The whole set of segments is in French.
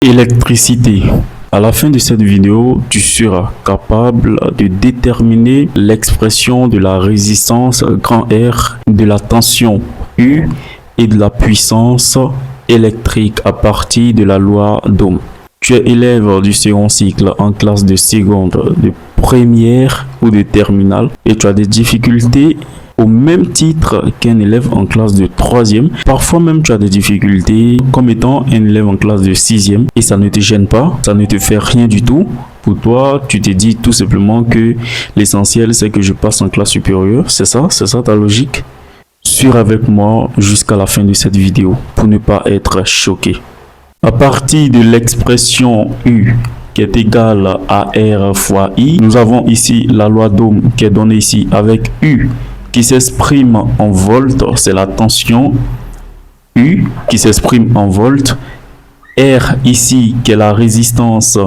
Électricité. À la fin de cette vidéo, tu seras capable de déterminer l'expression de la résistance grand R, de la tension U et de la puissance électrique à partir de la loi d'Ohm. Tu es élève du second cycle en classe de seconde, de première ou de terminale et tu as des difficultés au même titre qu'un élève en classe de troisième. Parfois même tu as des difficultés comme étant un élève en classe de sixième et ça ne te gêne pas, ça ne te fait rien du tout. Pour toi, tu te dis tout simplement que l'essentiel c'est que je passe en classe supérieure. C'est ça ta logique? Suis avec moi jusqu'à la fin de cette vidéo pour ne pas être choqué. À partir de l'expression U qui est égale à R fois I, nous avons ici la loi d'Ohm qui est donnée ici avec U qui s'exprime en volts, c'est la tension U qui s'exprime en volts, R ici qui est la résistance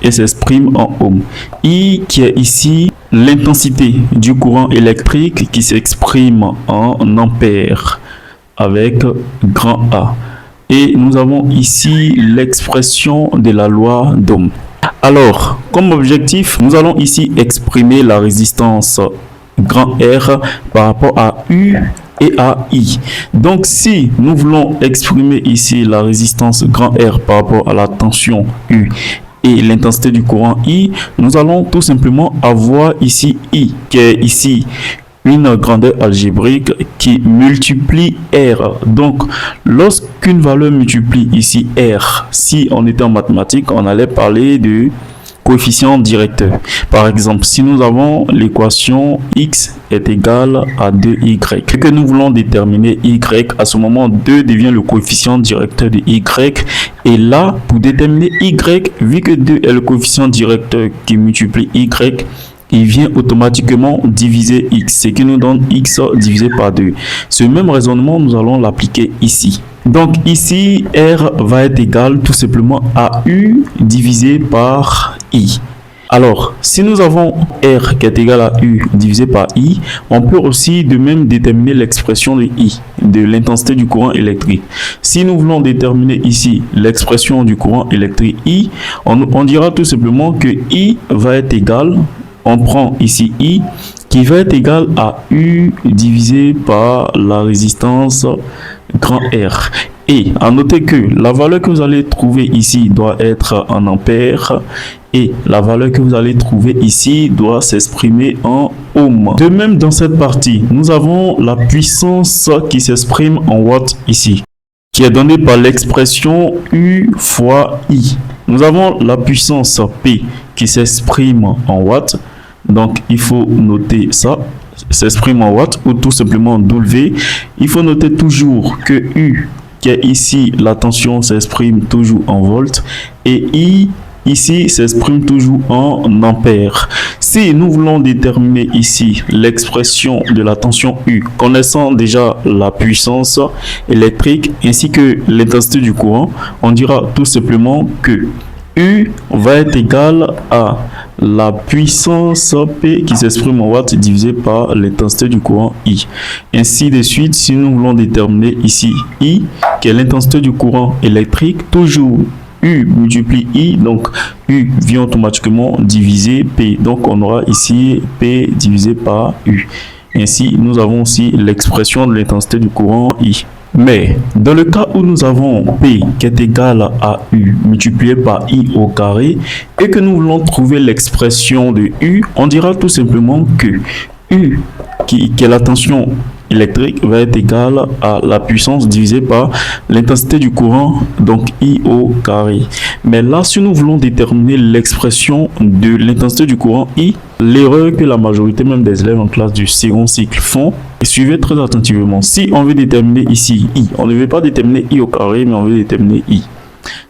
et s'exprime en ohm, I qui est ici l'intensité du courant électrique qui s'exprime en ampères avec grand A. Et nous avons ici l'expression de la loi d'Ohm. Alors, comme objectif, nous allons ici exprimer la résistance grand R par rapport à U et à I. Donc, si nous voulons exprimer ici la résistance grand R par rapport à la tension U et l'intensité du courant I, nous allons tout simplement avoir ici I, qui est ici une grandeur algébrique qui multiplie R. Donc, lorsqu'une valeur multiplie ici R, si on était en mathématiques, on allait parler de coefficient directeur. Par exemple, si nous avons l'équation x est égal à 2y et que nous voulons déterminer y, à ce moment 2 devient le coefficient directeur de y et là, pour déterminer y, vu que 2 est le coefficient directeur qui multiplie y, il vient automatiquement diviser x, ce qui nous donne x divisé par 2. Ce même raisonnement, nous allons l'appliquer ici. Donc ici, R va être égal tout simplement à U divisé par I. Alors, si nous avons R qui est égal à U divisé par I, on peut aussi de même déterminer l'expression de I, de l'intensité du courant électrique. Si nous voulons déterminer ici l'expression du courant électrique I, on dira tout simplement que I va être égal, on prend ici I, qui va être égal à U divisé par la résistance grand R. Et à noter que la valeur que vous allez trouver ici doit être en ampères et la valeur que vous allez trouver ici doit s'exprimer en ohm. De même, dans cette partie, nous avons la puissance qui s'exprime en watts ici, qui est donnée par l'expression U fois I. Nous avons la puissance P qui s'exprime en watts. Donc, il faut noter ça, s'exprime en watts ou tout simplement W. Il faut noter toujours que U, qui est ici, la tension s'exprime toujours en volts et I, ici, s'exprime toujours en ampères. Si nous voulons déterminer ici l'expression de la tension U, connaissant déjà la puissance électrique ainsi que l'intensité du courant, on dira tout simplement que U va être égal à la puissance P qui s'exprime en watts divisé par l'intensité du courant I. Ainsi de suite, si nous voulons déterminer ici I, qui est l'intensité du courant électrique, toujours U multiplie I, donc U vient automatiquement diviser P. Donc on aura ici P divisé par U. Ainsi, nous avons aussi l'expression de l'intensité du courant I. Mais dans le cas où nous avons P qui est égal à U multiplié par I au carré et que nous voulons trouver l'expression de U, on dira tout simplement que U, qui est la tension électrique, va être égal à la puissance divisée par l'intensité du courant, donc I au carré. Mais là, si nous voulons déterminer l'expression de l'intensité du courant I, l'erreur que la majorité même des élèves en classe du second cycle font, suivez très attentivement. Si on veut déterminer ici I, on ne veut pas déterminer I au carré, mais on veut déterminer I.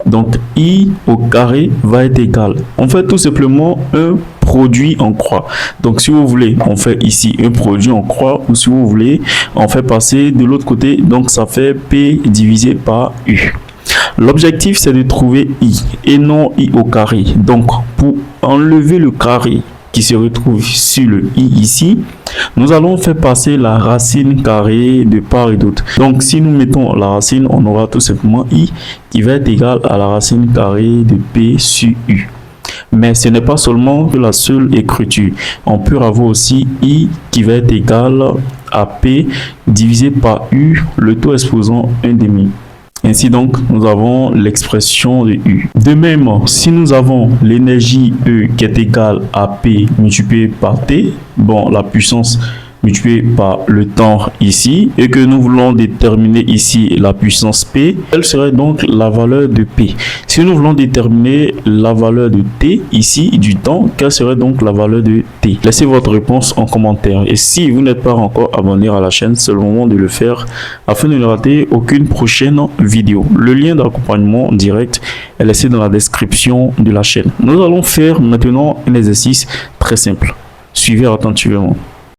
Donc I au carré va être égal, on fait tout simplement un produit en croix. Donc si vous voulez, on fait ici un produit en croix, ou si vous voulez, on fait passer de l'autre côté, donc ça fait P divisé par U. L'objectif c'est de trouver I et non I au carré. Donc pour enlever le carré qui se retrouve sur le i ici, nous allons faire passer la racine carrée de part et d'autre. Donc, si nous mettons la racine, on aura tout simplement i qui va être égal à la racine carrée de p sur u. Mais ce n'est pas seulement que la seule écriture. On peut avoir aussi i qui va être égal à p divisé par u, le tout exposant 1/2. Ainsi donc, nous avons l'expression de U. De même, si nous avons l'énergie E qui est égale à P multiplié par T, bon, la puissance multipliée par le temps ici, et que nous voulons déterminer ici la puissance P, elle serait donc la valeur de P. Si nous voulons déterminer la valeur de T ici, du temps, quelle serait donc la valeur de T? Laissez votre réponse en commentaire. Et si vous n'êtes pas encore abonné à la chaîne, c'est le moment de le faire afin de ne rater aucune prochaine vidéo. Le lien d'accompagnement direct est laissé dans la description de la chaîne. Nous allons faire maintenant un exercice très simple. Suivez attentivement.